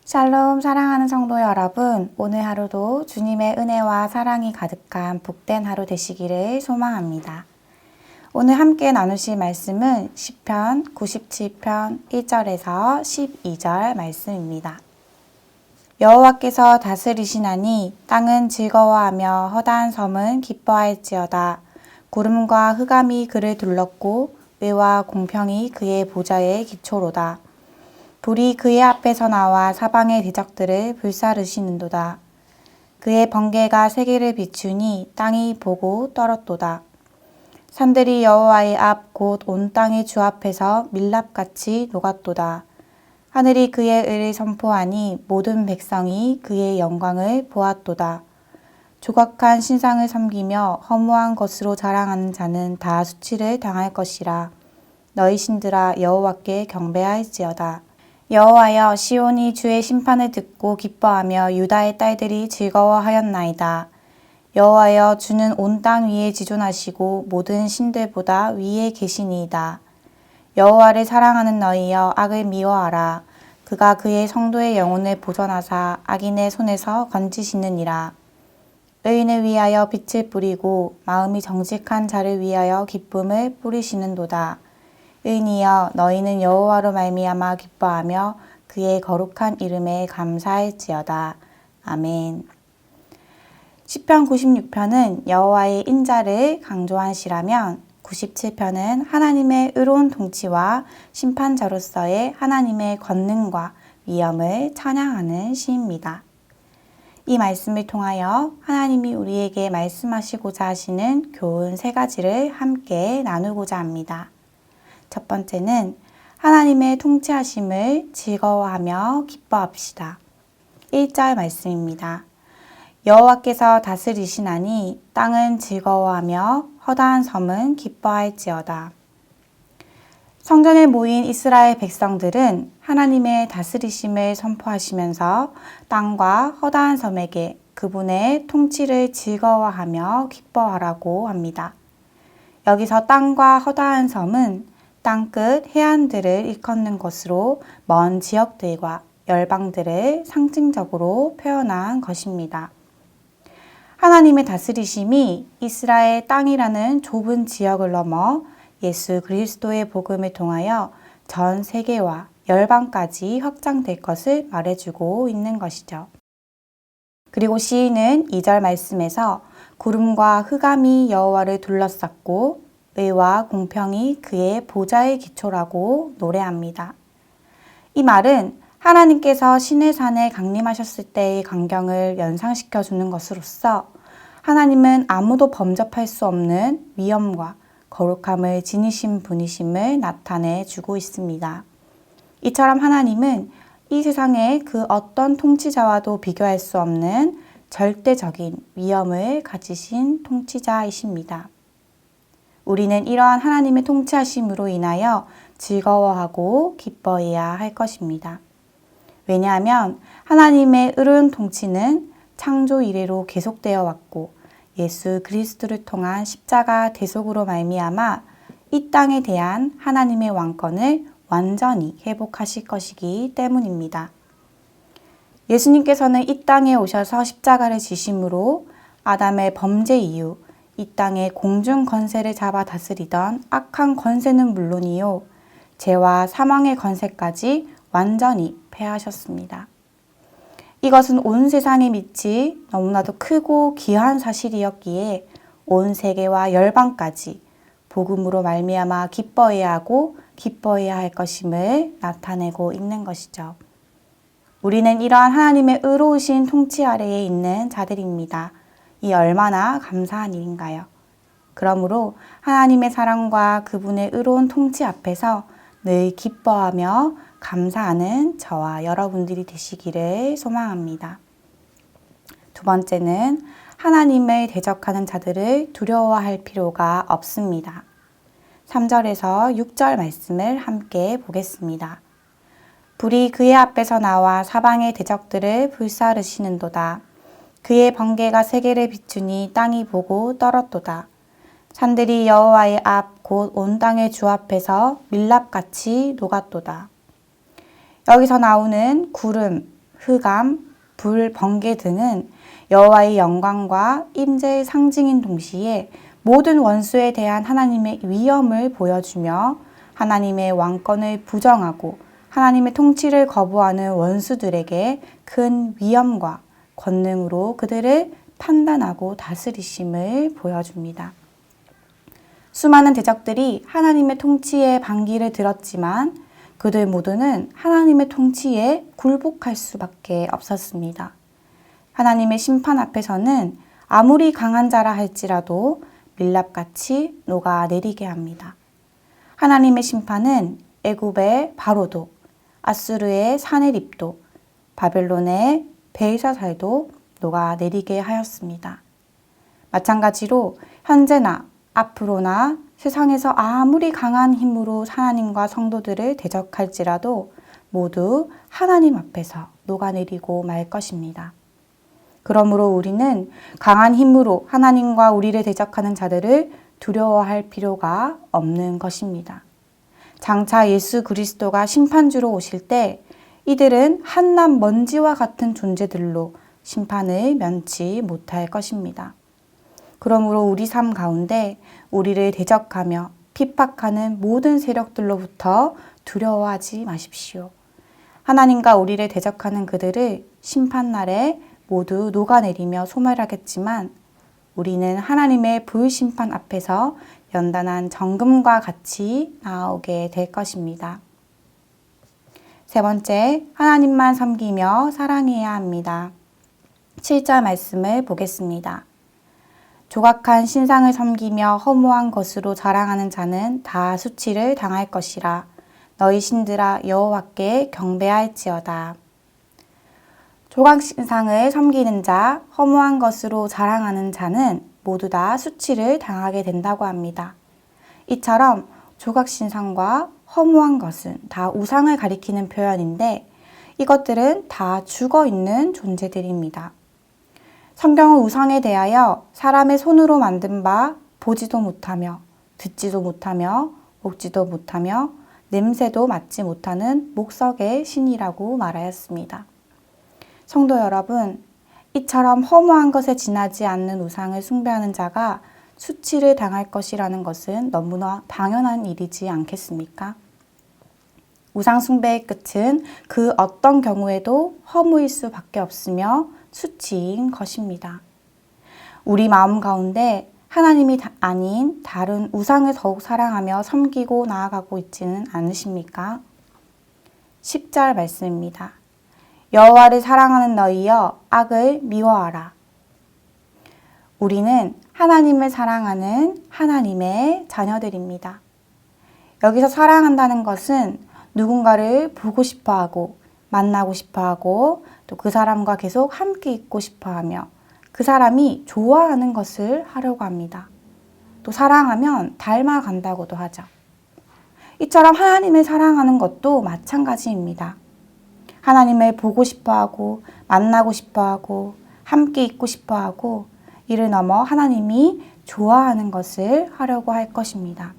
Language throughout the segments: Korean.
샬롬 사랑하는 성도 여러분, 오늘 하루도 주님의 은혜와 사랑이 가득한 복된 하루 되시기를 소망합니다. 오늘 함께 나누실 말씀은 시편 97편 1절에서 12절 말씀입니다. 여호와께서 다스리시나니 땅은 즐거워하며 허다한 섬은 기뻐할지어다. 구름과 흑암이 그를 둘렀고 의와 공평이 그의 보좌의 기초로다. 불이 그의 앞에서 나와 사방의 대적들을 불사르시는도다. 그의 번개가 세계를 비추니 땅이 보고 떨었도다. 산들이 여호와의 앞 곧 온 땅의 주 앞에서 밀랍같이 녹았도다. 하늘이 그의 의를 선포하니 모든 백성이 그의 영광을 보았도다. 조각한 신상을 섬기며 허무한 것으로 자랑하는 자는 다 수치를 당할 것이라. 너희 신들아 여호와께 경배할지어다. 여호와여, 시온이 주의 심판을 듣고 기뻐하며 유다의 딸들이 즐거워하였나이다. 여호와여, 주는 온 땅 위에 지존하시고 모든 신들보다 위에 계시니이다. 여호와를 사랑하는 너희여, 악을 미워하라. 그가 그의 성도의 영혼을 보전하사 악인의 손에서 건지시느니라. 의인을 위하여 빛을 뿌리고 마음이 정직한 자를 위하여 기쁨을 뿌리시는도다. 의인이여, 너희는 여호와로 말미암아 기뻐하며 그의 거룩한 이름에 감사할지어다. 아멘. 시편 96편은 여호와의 인자를 강조한 시라면 97편은 하나님의 의로운 통치와 심판자로서의 하나님의 권능과 위엄을 찬양하는 시입니다. 이 말씀을 통하여 하나님이 우리에게 말씀하시고자 하시는 교훈 3가지를 함께 나누고자 합니다. 첫 번째는 하나님의 통치하심을 즐거워하며 기뻐합시다. 1절 말씀입니다. 여호와께서 다스리시나니 땅은 즐거워하며 허다한 섬은 기뻐할지어다. 성전에 모인 이스라엘 백성들은 하나님의 다스리심을 선포하시면서 땅과 허다한 섬에게 그분의 통치를 즐거워하며 기뻐하라고 합니다. 여기서 땅과 허다한 섬은 땅끝 해안들을 일컫는 것으로 먼 지역들과 열방들을 상징적으로 표현한 것입니다. 하나님의 다스리심이 이스라엘 땅이라는 좁은 지역을 넘어 예수 그리스도의 복음을 통하여 전 세계와 열방까지 확장될 것을 말해주고 있는 것이죠. 그리고 시인은 2절 말씀에서 구름과 흑암이 여호와를 둘러쌌고 의와 공평이 그의 보좌의 기초라고 노래합니다. 이 말은 하나님께서 시내산에 강림하셨을 때의 광경을 연상시켜 주는 것으로서 하나님은 아무도 범접할 수 없는 위엄과 거룩함을 지니신 분이심을 나타내 주고 있습니다. 이처럼 하나님은 이 세상의 그 어떤 통치자와도 비교할 수 없는 절대적인 위엄을 가지신 통치자이십니다. 우리는 이러한 하나님의 통치하심으로 인하여 즐거워하고 기뻐해야 할 것입니다. 왜냐하면 하나님의 의로운 통치는 창조 이래로 계속되어 왔고 예수 그리스도를 통한 십자가 대속으로 말미암아 이 땅에 대한 하나님의 왕권을 완전히 회복하실 것이기 때문입니다. 예수님께서는 이 땅에 오셔서 십자가를 지심으로 아담의 범죄 이후 이 땅의 공중 권세를 잡아 다스리던 악한 권세는 물론이요, 죄와 사망의 권세까지 완전히 패하셨습니다. 이것은 온 세상의 빛이 너무나도 크고 귀한 사실이었기에 온 세계와 열방까지 복음으로 말미암아 기뻐해야 하고 기뻐해야 할 것임을 나타내고 있는 것이죠. 우리는 이러한 하나님의 의로우신 통치 아래에 있는 자들입니다. 이 얼마나 감사한 일인가요? 그러므로 하나님의 사랑과 그분의 의로운 통치 앞에서 늘 기뻐하며 감사하는 저와 여러분들이 되시기를 소망합니다. 두 번째는 하나님을 대적하는 자들을 두려워할 필요가 없습니다. 3절에서 6절 말씀을 함께 보겠습니다. 불이 그의 앞에서 나와 사방의 대적들을 불사르시는도다. 그의 번개가 세계를 비추니 땅이 보고 떨었도다. 산들이 여호와의 앞 곧 온 땅의 주 앞에서 밀랍같이 녹았도다. 여기서 나오는 구름, 흑암, 불, 번개 등은 여호와의 영광과 임재의 상징인 동시에 모든 원수에 대한 하나님의 위엄을 보여주며 하나님의 왕권을 부정하고 하나님의 통치를 거부하는 원수들에게 큰 위엄과 권능으로 그들을 판단하고 다스리심을 보여줍니다. 수많은 대적들이 하나님의 통치에 반기를 들었지만 그들 모두는 하나님의 통치에 굴복할 수밖에 없었습니다. 하나님의 심판 앞에서는 아무리 강한 자라 할지라도 밀랍같이 녹아내리게 합니다. 하나님의 심판은 애굽의 바로도, 아수르의 사네립도, 바벨론의 벨사살도 녹아내리게 하였습니다. 마찬가지로 현재나 앞으로나 세상에서 아무리 강한 힘으로 하나님과 성도들을 대적할지라도 모두 하나님 앞에서 녹아내리고 말 것입니다. 그러므로 우리는 강한 힘으로 하나님과 우리를 대적하는 자들을 두려워할 필요가 없는 것입니다. 장차 예수 그리스도가 심판주로 오실 때 이들은 한낱 먼지와 같은 존재들로 심판을 면치 못할 것입니다. 그러므로 우리 삶 가운데 우리를 대적하며 핍박하는 모든 세력들로부터 두려워하지 마십시오. 하나님과 우리를 대적하는 그들을 심판날에 모두 녹아내리며 소멸하겠지만 우리는 하나님의 불심판 앞에서 연단한 정금과 같이 나오게 될 것입니다. 세 번째, 하나님만 섬기며 사랑해야 합니다. 7절 말씀을 보겠습니다. 조각한 신상을 섬기며 허무한 것으로 자랑하는 자는 다 수치를 당할 것이라. 너희 신들아 여호와께 경배할지어다. 조각 신상을 섬기는 자, 허무한 것으로 자랑하는 자는 모두 다 수치를 당하게 된다고 합니다. 이처럼 조각 신상과 허무한 것은 다 우상을 가리키는 표현인데 이것들은 다 죽어 있는 존재들입니다. 성경은 우상에 대하여 사람의 손으로 만든 바 보지도 못하며 듣지도 못하며 먹지도 못하며 냄새도 맡지 못하는 목석의 신이라고 말하였습니다. 성도 여러분, 이처럼 허무한 것에 지나지 않는 우상을 숭배하는 자가 수치를 당할 것이라는 것은 너무나 당연한 일이지 않겠습니까? 우상 숭배의 끝은 그 어떤 경우에도 허무일 수밖에 없으며 수치인 것입니다. 우리 마음 가운데 하나님이 아닌 다른 우상을 더욱 사랑하며 섬기고 나아가고 있지는 않으십니까? 10절 말씀입니다. 여호와를 사랑하는 너희여 악을 미워하라. 우리는 하나님을 사랑하는 하나님의 자녀들입니다. 여기서 사랑한다는 것은 누군가를 보고 싶어하고 만나고 싶어하고 또 그 사람과 계속 함께 있고 싶어하며 그 사람이 좋아하는 것을 하려고 합니다. 또 사랑하면 닮아간다고도 하죠. 이처럼 하나님을 사랑하는 것도 마찬가지입니다. 하나님을 보고 싶어하고 만나고 싶어하고 함께 있고 싶어하고 이를 넘어 하나님이 좋아하는 것을 하려고 할 것입니다.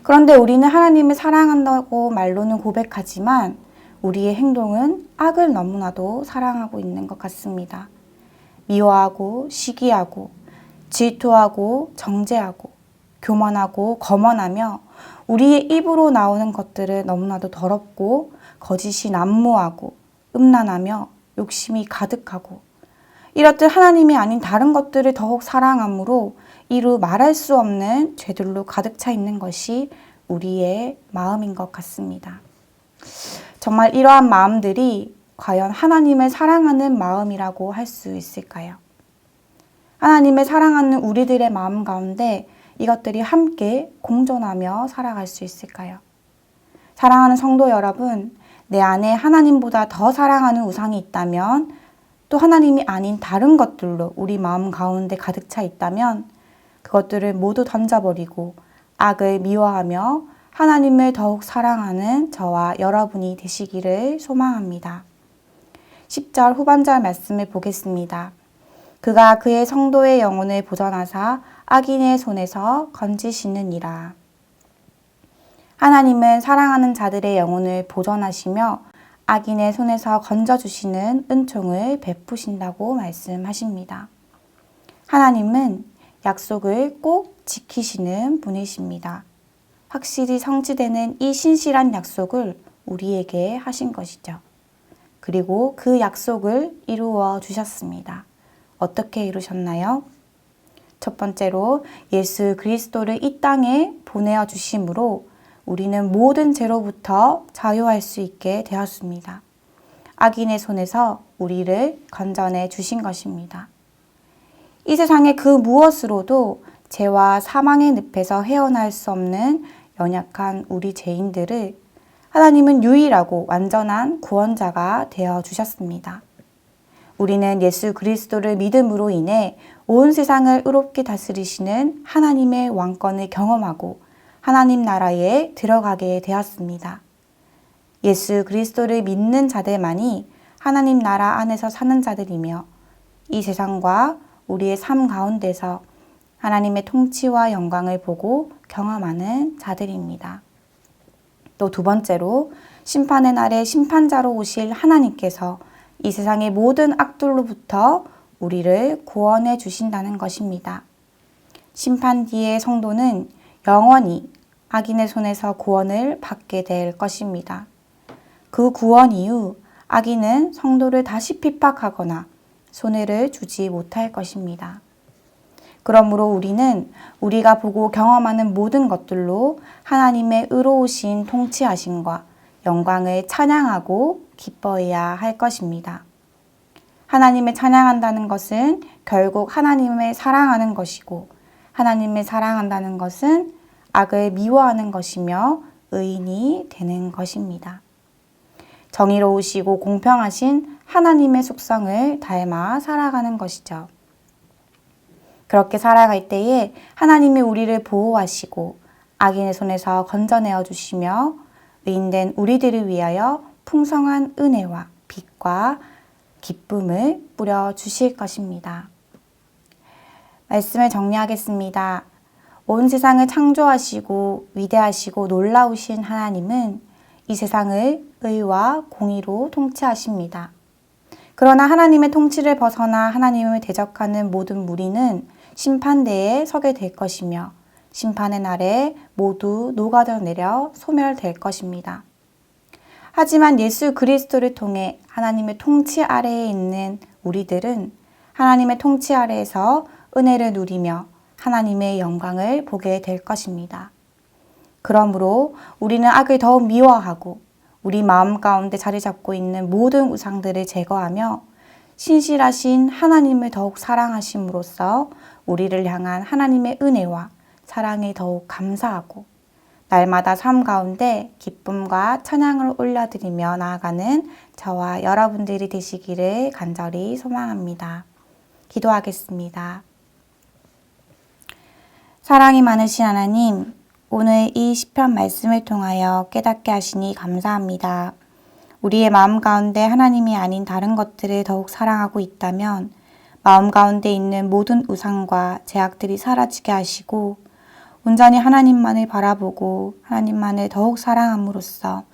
그런데 우리는 하나님을 사랑한다고 말로는 고백하지만 우리의 행동은 악을 너무나도 사랑하고 있는 것 같습니다. 미워하고 시기하고 질투하고 정죄하고 교만하고 거만하며 우리의 입으로 나오는 것들을 너무나도 더럽고 거짓이 난무하고 음란하며 욕심이 가득하고 이렇듯 하나님이 아닌 다른 것들을 더욱 사랑함으로 이루 말할 수 없는 죄들로 가득 차 있는 것이 우리의 마음인 것 같습니다. 정말 이러한 마음들이 과연 하나님을 사랑하는 마음이라고 할 수 있을까요? 하나님을 사랑하는 우리들의 마음 가운데 이것들이 함께 공존하며 살아갈 수 있을까요? 사랑하는 성도 여러분, 내 안에 하나님보다 더 사랑하는 우상이 있다면 또 하나님이 아닌 다른 것들로 우리 마음 가운데 가득 차 있다면 그것들을 모두 던져버리고 악을 미워하며 하나님을 더욱 사랑하는 저와 여러분이 되시기를 소망합니다. 10절 후반절 말씀을 보겠습니다. 그가 그의 성도의 영혼을 보전하사 악인의 손에서 건지시느니라. 하나님은 사랑하는 자들의 영혼을 보존하시며 악인의 손에서 건져주시는 은총을 베푸신다고 말씀하십니다. 하나님은 약속을 꼭 지키시는 분이십니다. 확실히 성취되는 이 신실한 약속을 우리에게 하신 것이죠. 그리고 그 약속을 이루어 주셨습니다. 어떻게 이루셨나요? 첫 번째로 예수 그리스도를 이 땅에 보내어 주심으로 우리는 모든 죄로부터 자유할 수 있게 되었습니다. 악인의 손에서 우리를 건져내 주신 것입니다. 이 세상의 그 무엇으로도 죄와 사망의 늪에서 헤어날 수 없는 연약한 우리 죄인들을 하나님은 유일하고 완전한 구원자가 되어 주셨습니다. 우리는 예수 그리스도를 믿음으로 인해 온 세상을 의롭게 다스리시는 하나님의 왕권을 경험하고 하나님 나라에 들어가게 되었습니다. 예수 그리스도를 믿는 자들만이 하나님 나라 안에서 사는 자들이며 이 세상과 우리의 삶 가운데서 하나님의 통치와 영광을 보고 경험하는 자들입니다. 또 두 번째로 심판의 날에 심판자로 오실 하나님께서 이 세상의 모든 악들로부터 우리를 구원해 주신다는 것입니다. 심판 뒤의 성도는 영원히 악인의 손에서 구원을 받게 될 것입니다. 그 구원 이후 악인은 성도를 다시 핍박하거나 손해를 주지 못할 것입니다. 그러므로 우리는 우리가 보고 경험하는 모든 것들로 하나님의 의로우신 통치하심과 영광을 찬양하고 기뻐해야 할 것입니다. 하나님을 찬양한다는 것은 결국 하나님을 사랑하는 것이고 하나님을 사랑한다는 것은 악을 미워하는 것이며 의인이 되는 것입니다. 정의로우시고 공평하신 하나님의 속성을 닮아 살아가는 것이죠. 그렇게 살아갈 때에 하나님이 우리를 보호하시고 악인의 손에서 건져내어 주시며 의인된 우리들을 위하여 풍성한 은혜와 빛과 기쁨을 뿌려 주실 것입니다. 말씀을 정리하겠습니다. 온 세상을 창조하시고 위대하시고 놀라우신 하나님은 이 세상을 의와 공의로 통치하십니다. 그러나 하나님의 통치를 벗어나 하나님을 대적하는 모든 무리는 심판대에 서게 될 것이며 심판의 날에 모두 녹아내려 소멸될 것입니다. 하지만 예수 그리스도를 통해 하나님의 통치 아래에 있는 우리들은 하나님의 통치 아래에서 은혜를 누리며 하나님의 영광을 보게 될 것입니다. 그러므로 우리는 악을 더욱 미워하고 우리 마음 가운데 자리 잡고 있는 모든 우상들을 제거하며 신실하신 하나님을 더욱 사랑하심으로써 우리를 향한 하나님의 은혜와 사랑에 더욱 감사하고 날마다 삶 가운데 기쁨과 찬양을 올려드리며 나아가는 저와 여러분들이 되시기를 간절히 소망합니다. 기도하겠습니다. 사랑이 많으신 하나님, 오늘 이 시편 말씀을 통하여 깨닫게 하시니 감사합니다. 우리의 마음 가운데 하나님이 아닌 다른 것들을 더욱 사랑하고 있다면 마음 가운데 있는 모든 우상과 죄악들이 사라지게 하시고 온전히 하나님만을 바라보고 하나님만을 더욱 사랑함으로써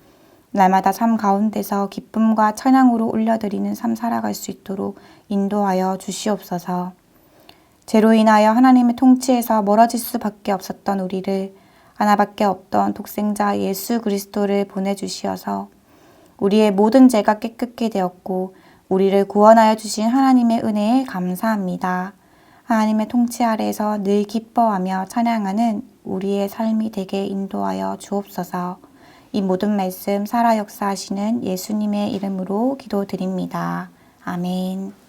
날마다 삶 가운데서 기쁨과 찬양으로 올려드리는 삶 살아갈 수 있도록 인도하여 주시옵소서. 죄로 인하여 하나님의 통치에서 멀어질 수밖에 없었던 우리를 하나밖에 없던 독생자 예수 그리스도를 보내주시어서 우리의 모든 죄가 깨끗게 되었고 우리를 구원하여 주신 하나님의 은혜에 감사합니다. 하나님의 통치 아래에서 늘 기뻐하며 찬양하는 우리의 삶이 되게 인도하여 주옵소서. 이 모든 말씀 살아 역사하시는 예수님의 이름으로 기도드립니다. 아멘.